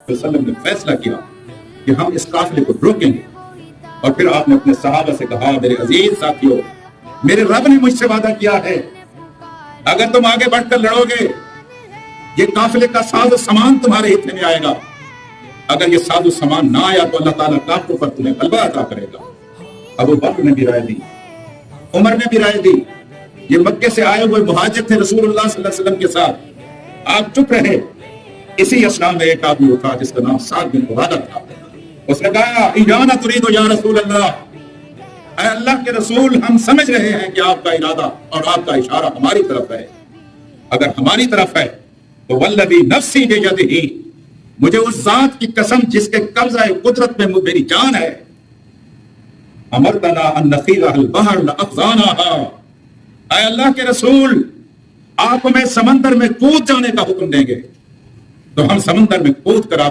وسلم نے فیصلہ کیا کہ ہم اس قافلے کو روکیں گے. اور پھر آپ نے اپنے صحابہ سے کہا میرے عزیز ساتھیوں میرے رب نے مجھ سے وعدہ کیا ہے اگر تم آگے بڑھ کر لڑو گے یہ قافلے کا ساز و سامان تمہارے حصے میں آئے گا. اگر یہ ساز و سامان نہ آیا تو اللہ تعالیٰ کافروں پر تمہیں غلبہ عطا کرے گا. ابو بکر نے بھی رائے دی, عمر نے بھی رائے دی. یہ مکے سے آئے ہوئے مہاجر تھے رسول اللہ صلی اللہ علیہ وسلم کے ساتھ. آپ چپ رہے. اسی اسنا میں ایک آدمی اٹھا جس کا نام سعد بن عبادہ تھا. اس نے کہا ایانا ترید یا رسول اللہ, اے اللہ کے رسول ہم سمجھ رہے ہیں کہ آپ کا ارادہ اور آپ کا اشارہ ہماری طرف ہے. اگر ہماری طرف ہے تو والذی نفسی بیدہ, مجھے اس ذات کی قسم جس کے قبضہ قدرت میں میری جان ہے, امرتنا ان نخیرہ البحر لافزاناہا, اے اللہ کے رسول آپ ہمیں سمندر میں کود جانے کا حکم دیں گے تو ہم سمندر میں کود کر آپ